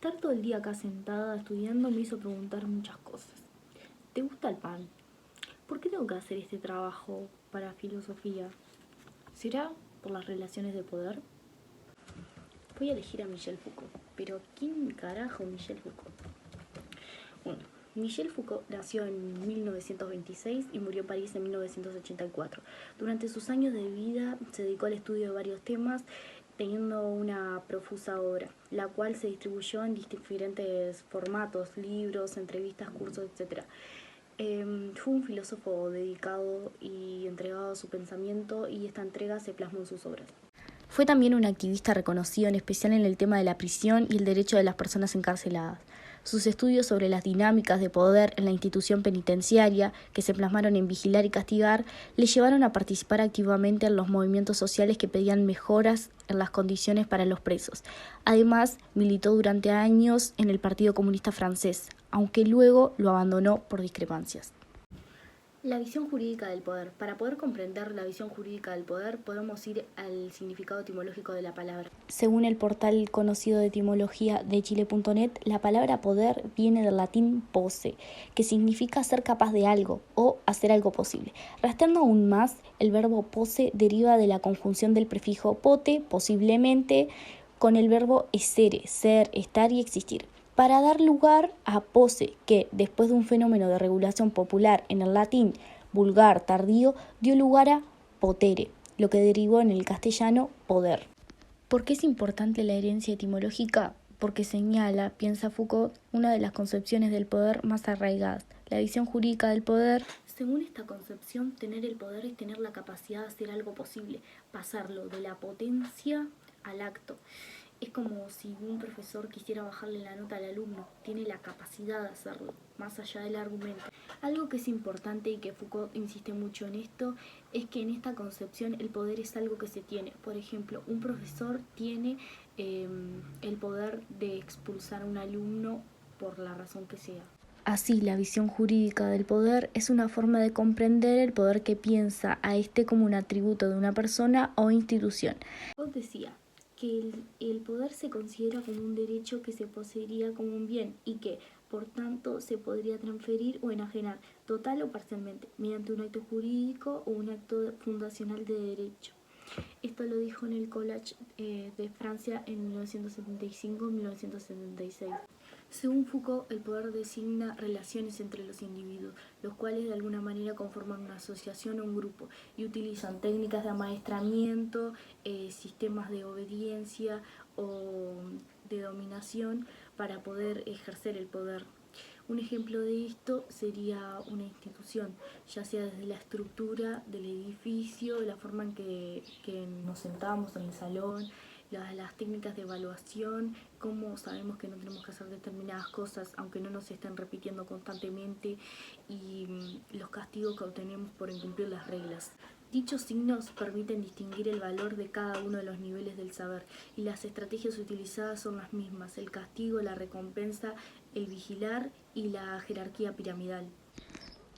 Estar todo el día acá sentada estudiando me hizo preguntar muchas cosas. ¿Te gusta el pan? ¿Por qué tengo que hacer este trabajo para filosofía? ¿Será por las relaciones de poder? Voy a elegir a Michel Foucault. Pero ¿quién carajo Michel Foucault? Bueno, Michel Foucault nació en 1926 y murió en París en 1984. Durante sus años de vida se dedicó al estudio de varios temas, teniendo una profusa obra, la cual se distribuyó en diferentes formatos, libros, entrevistas, cursos, etc. Fue un filósofo dedicado y entregado a su pensamiento, y esta entrega se plasmó en sus obras. Fue también un activista reconocido, en especial en el tema de la prisión y el derecho de las personas encarceladas. Sus estudios sobre las dinámicas de poder en la institución penitenciaria, que se plasmaron en Vigilar y Castigar, le llevaron a participar activamente en los movimientos sociales que pedían mejoras en las condiciones para los presos. Además, militó durante años en el Partido Comunista Francés, aunque luego lo abandonó por discrepancias. La visión jurídica del poder. Para poder comprender la visión jurídica del poder, podemos ir al significado etimológico de la palabra. Según el portal conocido de etimología de Chile.net, la palabra poder viene del latín posse, que significa ser capaz de algo o hacer algo posible. Rastreando aún más, el verbo posse deriva de la conjunción del prefijo pote, posiblemente, con el verbo essere, ser, estar y existir, para dar lugar a posse, que, después de un fenómeno de regulación popular en el latín vulgar tardío, dio lugar a potere, lo que derivó en el castellano poder. ¿Por qué es importante la herencia etimológica? Porque señala, piensa Foucault, una de las concepciones del poder más arraigadas, la visión jurídica del poder. Según esta concepción, tener el poder es tener la capacidad de hacer algo posible, pasarlo de la potencia al acto. Es como si un profesor quisiera bajarle la nota al alumno, tiene la capacidad de hacerlo, más allá del argumento. Algo que es importante y que Foucault insiste mucho en esto, es que en esta concepción el poder es algo que se tiene. Por ejemplo, un profesor tiene el poder de expulsar a un alumno por la razón que sea. Así, la visión jurídica del poder es una forma de comprender el poder que piensa a este como un atributo de una persona o institución. Foucault decía que el poder se considera como un derecho que se poseería como un bien y que, por tanto, se podría transferir o enajenar, total o parcialmente, mediante un acto jurídico o un acto fundacional de derecho. Esto lo dijo en el Collage de Francia en 1975-1976. Según Foucault, el poder designa relaciones entre los individuos, los cuales de alguna manera conforman una asociación o un grupo y utilizan técnicas de amaestramiento, sistemas de obediencia o de dominación para poder ejercer el poder. Un ejemplo de esto sería una institución, ya sea desde la estructura del edificio, la forma en que nos sentamos en el salón, las técnicas de evaluación, cómo sabemos que no tenemos que hacer determinadas cosas aunque no nos estén repitiendo constantemente, y los castigos que obtenemos por incumplir las reglas. Dichos signos permiten distinguir el valor de cada uno de los niveles del saber, y las estrategias utilizadas son las mismas: el castigo, la recompensa, el vigilar y la jerarquía piramidal.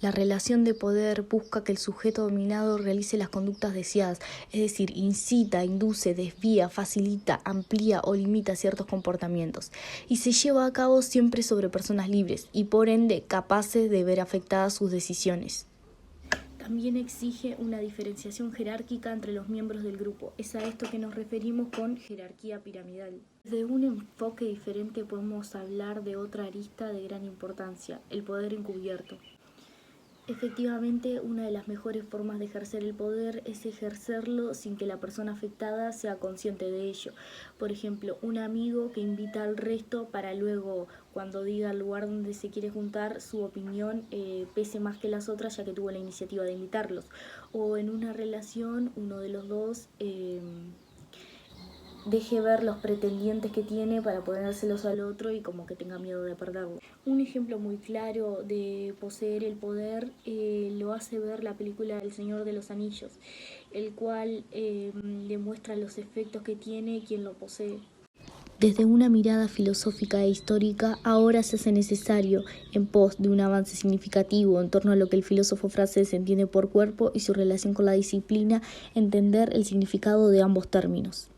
La relación de poder busca que el sujeto dominado realice las conductas deseadas, es decir, incita, induce, desvía, facilita, amplía o limita ciertos comportamientos, y se lleva a cabo siempre sobre personas libres y, por ende, capaces de ver afectadas sus decisiones. También exige una diferenciación jerárquica entre los miembros del grupo. Es a esto que nos referimos con jerarquía piramidal. Desde un enfoque diferente podemos hablar de otra arista de gran importancia: el poder encubierto. Efectivamente, una de las mejores formas de ejercer el poder es ejercerlo sin que la persona afectada sea consciente de ello. Por ejemplo, un amigo que invita al resto para luego, cuando diga el lugar donde se quiere juntar, su opinión pese más que las otras, ya que tuvo la iniciativa de invitarlos. O en una relación, uno de los dos deje ver los pretendientes que tiene para ponérselos al otro y como que tenga miedo de perderlo. Un ejemplo muy claro de poseer el poder lo hace ver la película El Señor de los Anillos, el cual demuestra los efectos que tiene quien lo posee. Desde una mirada filosófica e histórica, ahora se hace necesario, en pos de un avance significativo en torno a lo que el filósofo francés entiende por cuerpo y su relación con la disciplina, entender el significado de ambos términos.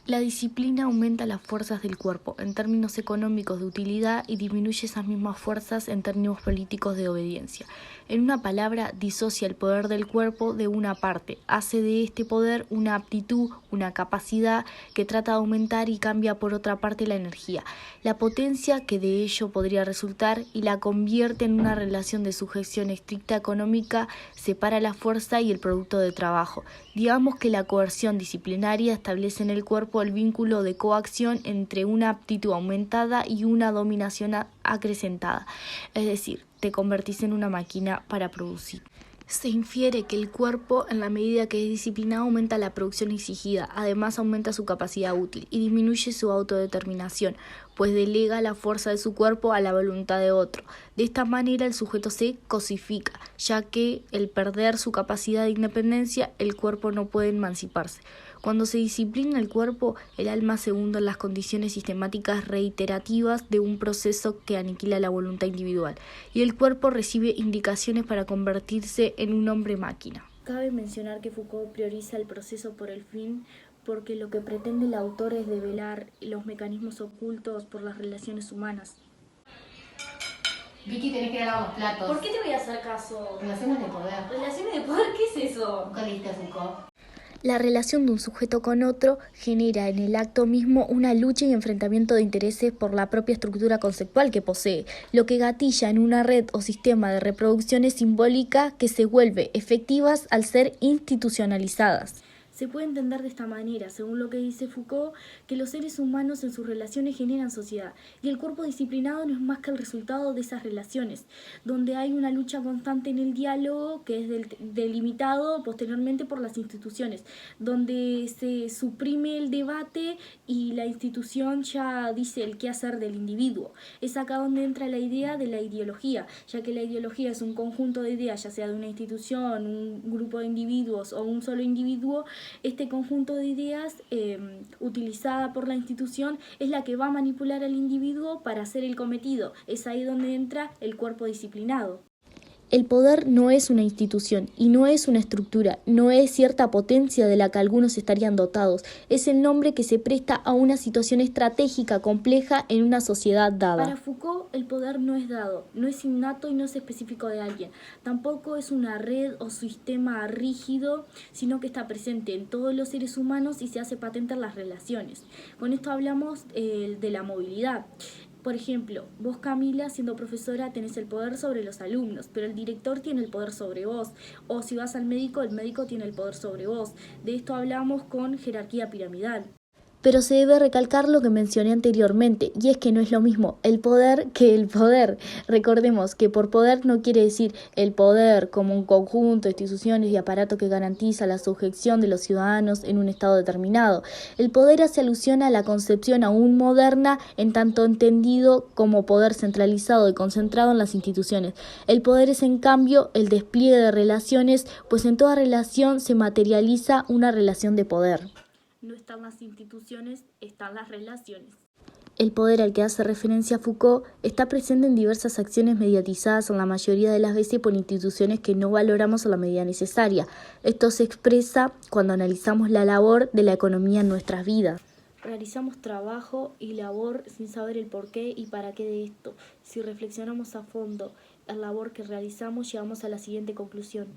La disciplina aumenta las fuerzas del cuerpo en términos económicos de utilidad y disminuye esas mismas fuerzas en términos políticos de obediencia. En una palabra, disocia el poder del cuerpo de una parte, hace de este poder una aptitud, una capacidad que trata de aumentar y cambia por otra parte la energía, la potencia que de ello podría resultar y la convierte en una relación de sujeción estricta económica, separa la fuerza y el producto de trabajo. Digamos que la coerción disciplinaria establece en el cuerpo el vínculo de coacción entre una aptitud aumentada y una dominación acrecentada, es decir, te convertís en una máquina para producir. Se infiere que el cuerpo, en la medida que es disciplinado, aumenta la producción exigida, además aumenta su capacidad útil y disminuye su autodeterminación, pues delega la fuerza de su cuerpo a la voluntad de otro. De esta manera el sujeto se cosifica, ya que al perder su capacidad de independencia, el cuerpo no puede emanciparse. Cuando se disciplina el cuerpo, el alma se hunde en las condiciones sistemáticas reiterativas de un proceso que aniquila la voluntad individual, y el cuerpo recibe indicaciones para convertirse en un hombre-máquina. Cabe mencionar que Foucault prioriza el proceso por el fin, porque lo que pretende el autor es develar los mecanismos ocultos por las relaciones humanas. Vicky, tenés que ir a lavar los platos. ¿Por qué te voy a hacer caso? Relaciones de poder. ¿Relaciones de poder? ¿Qué es eso? ¿Nunca leíste a Foucault? La relación de un sujeto con otro genera en el acto mismo una lucha y enfrentamiento de intereses por la propia estructura conceptual que posee, lo que gatilla en una red o sistema de reproducciones simbólicas que se vuelve efectivas al ser institucionalizadas. Se puede entender de esta manera, según lo que dice Foucault, que los seres humanos en sus relaciones generan sociedad, y el cuerpo disciplinado no es más que el resultado de esas relaciones, donde hay una lucha constante en el diálogo que es delimitado posteriormente por las instituciones, donde se suprime el debate y la institución ya dice el qué hacer del individuo. Es acá donde entra la idea de la ideología, ya que la ideología es un conjunto de ideas, ya sea de una institución, un grupo de individuos o un solo individuo. Este conjunto de ideas utilizada por la institución es la que va a manipular al individuo para hacer el cometido. Es ahí donde entra el cuerpo disciplinado. El poder no es una institución y no es una estructura, no es cierta potencia de la que algunos estarían dotados, es el nombre que se presta a una situación estratégica compleja en una sociedad dada. Para Foucault, el poder no es dado, no es innato y no es específico de alguien, tampoco es una red o sistema rígido, sino que está presente en todos los seres humanos y se hace patente en las relaciones. Con esto hablamos de la movilidad. Por ejemplo, vos, Camila, siendo profesora, tenés el poder sobre los alumnos, pero el director tiene el poder sobre vos. O si vas al médico, el médico tiene el poder sobre vos. De esto hablamos con jerarquía piramidal. Pero se debe recalcar lo que mencioné anteriormente, y es que no es lo mismo el poder que el poder. Recordemos que por poder no quiere decir el poder como un conjunto de instituciones y aparato que garantiza la sujeción de los ciudadanos en un estado determinado. El poder hace alusión a la concepción aún moderna, en tanto entendido como poder centralizado y concentrado en las instituciones. El poder es, en cambio, el despliegue de relaciones, pues en toda relación se materializa una relación de poder. No están las instituciones, están las relaciones. El poder al que hace referencia Foucault está presente en diversas acciones mediatizadas en la mayoría de las veces por instituciones que no valoramos a la medida necesaria. Esto se expresa cuando analizamos la labor de la economía en nuestras vidas. Realizamos trabajo y labor sin saber el porqué y para qué de esto. Si reflexionamos a fondo la labor que realizamos, llegamos a la siguiente conclusión: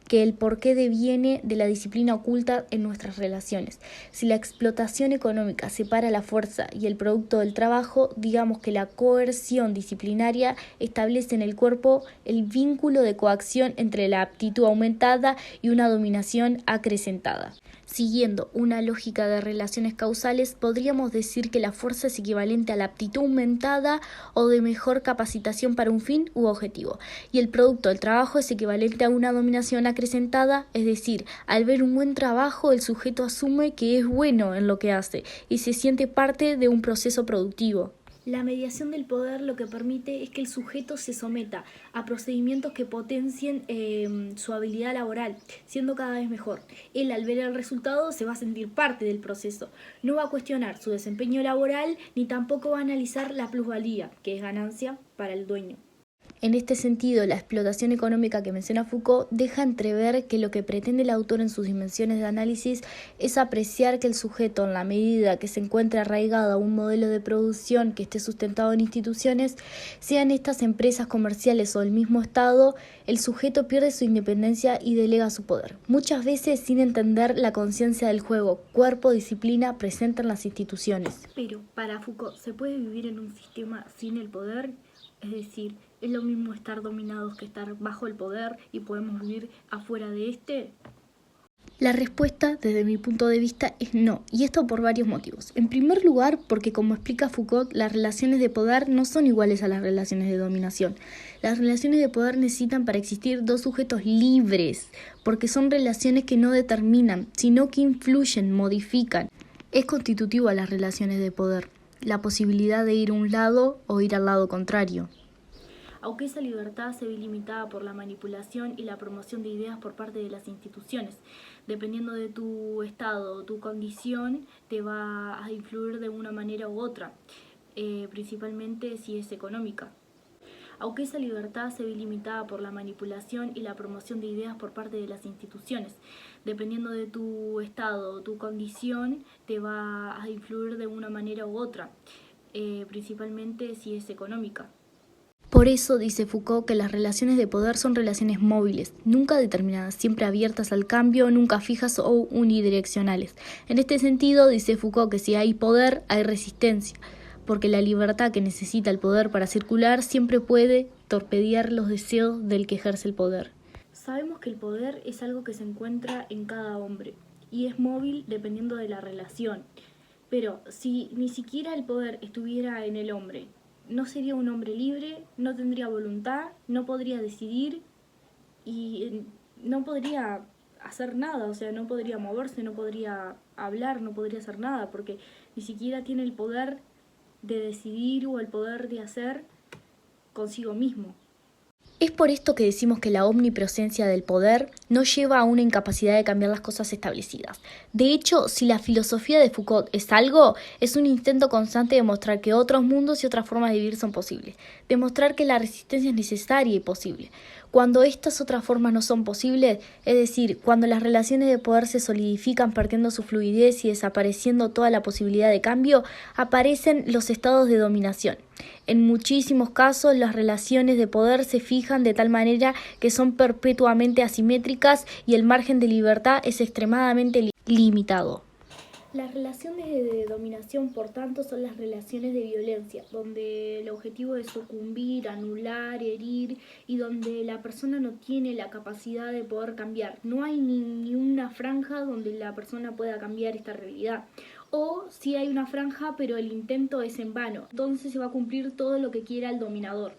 que el porqué deviene de la disciplina oculta en nuestras relaciones. Si la explotación económica separa la fuerza y el producto del trabajo, digamos que la coerción disciplinaria establece en el cuerpo el vínculo de coacción entre la aptitud aumentada y una dominación acrecentada. Siguiendo una lógica de relaciones causales, podríamos decir que la fuerza es equivalente a la aptitud aumentada o de mejor capacitación para un fin u objetivo, y el producto del trabajo es equivalente a una dominación acrecentada, es decir, al ver un buen trabajo, el sujeto asume que es bueno en lo que hace y se siente parte de un proceso productivo. La mediación del poder lo que permite es que el sujeto se someta a procedimientos que potencien su habilidad laboral, siendo cada vez mejor. Él, al ver el resultado, se va a sentir parte del proceso. No va a cuestionar su desempeño laboral ni tampoco va a analizar la plusvalía, que es ganancia para el dueño. En este sentido, la explotación económica que menciona Foucault deja entrever que lo que pretende el autor en sus dimensiones de análisis es apreciar que el sujeto, en la medida que se encuentre arraigado a un modelo de producción que esté sustentado en instituciones, sean estas empresas comerciales o el mismo Estado, el sujeto pierde su independencia y delega su poder, muchas veces sin entender la conciencia del juego, cuerpo, disciplina presente en las instituciones. Pero para Foucault, ¿se puede vivir en un sistema sin el poder? Es decir, ¿es lo mismo estar dominados que estar bajo el poder y podemos vivir afuera de este? La respuesta, desde mi punto de vista, es no, y esto por varios motivos. En primer lugar, porque como explica Foucault, las relaciones de poder no son iguales a las relaciones de dominación. Las relaciones de poder necesitan para existir dos sujetos libres, porque son relaciones que no determinan, sino que influyen, modifican. Es constitutivo a las relaciones de poder la posibilidad de ir a un lado o ir al lado contrario. Aunque esa libertad se ve limitada por la manipulación y la promoción de ideas por parte de las instituciones, dependiendo de tu estado o tu condición, te va a influir de una manera u otra, principalmente si es económica. Aunque esa libertad se ve limitada por la manipulación y la promoción de ideas por parte de las instituciones, dependiendo de tu estado o tu condición, te va a influir de una manera u otra, principalmente si es económica. Por eso dice Foucault que las relaciones de poder son relaciones móviles, nunca determinadas, siempre abiertas al cambio, nunca fijas o unidireccionales. En este sentido, dice Foucault que si hay poder, hay resistencia, porque la libertad que necesita el poder para circular siempre puede torpedear los deseos del que ejerce el poder. Sabemos que el poder es algo que se encuentra en cada hombre y es móvil dependiendo de la relación. Pero si ni siquiera el poder estuviera en el hombre, no sería un hombre libre, no tendría voluntad, no podría decidir y no podría hacer nada, o sea, no podría moverse, no podría hablar, no podría hacer nada, porque ni siquiera tiene el poder de decidir o el poder de hacer consigo mismo. Es por esto que decimos que la omnipresencia del poder no lleva a una incapacidad de cambiar las cosas establecidas. De hecho, si la filosofía de Foucault es algo, es un intento constante de mostrar que otros mundos y otras formas de vivir son posibles, demostrar que la resistencia es necesaria y posible. Cuando estas otras formas no son posibles, es decir, cuando las relaciones de poder se solidifican perdiendo su fluidez y desapareciendo toda la posibilidad de cambio, aparecen los estados de dominación. En muchísimos casos, las relaciones de poder se fijan de tal manera que son perpetuamente asimétricas y el margen de libertad es extremadamente limitado. Las relaciones de dominación, por tanto, son las relaciones de violencia, donde el objetivo es sucumbir, anular, herir y donde la persona no tiene la capacidad de poder cambiar. No hay ni una franja donde la persona pueda cambiar esta realidad. O sí hay una franja, pero el intento es en vano. Entonces se va a cumplir todo lo que quiera el dominador.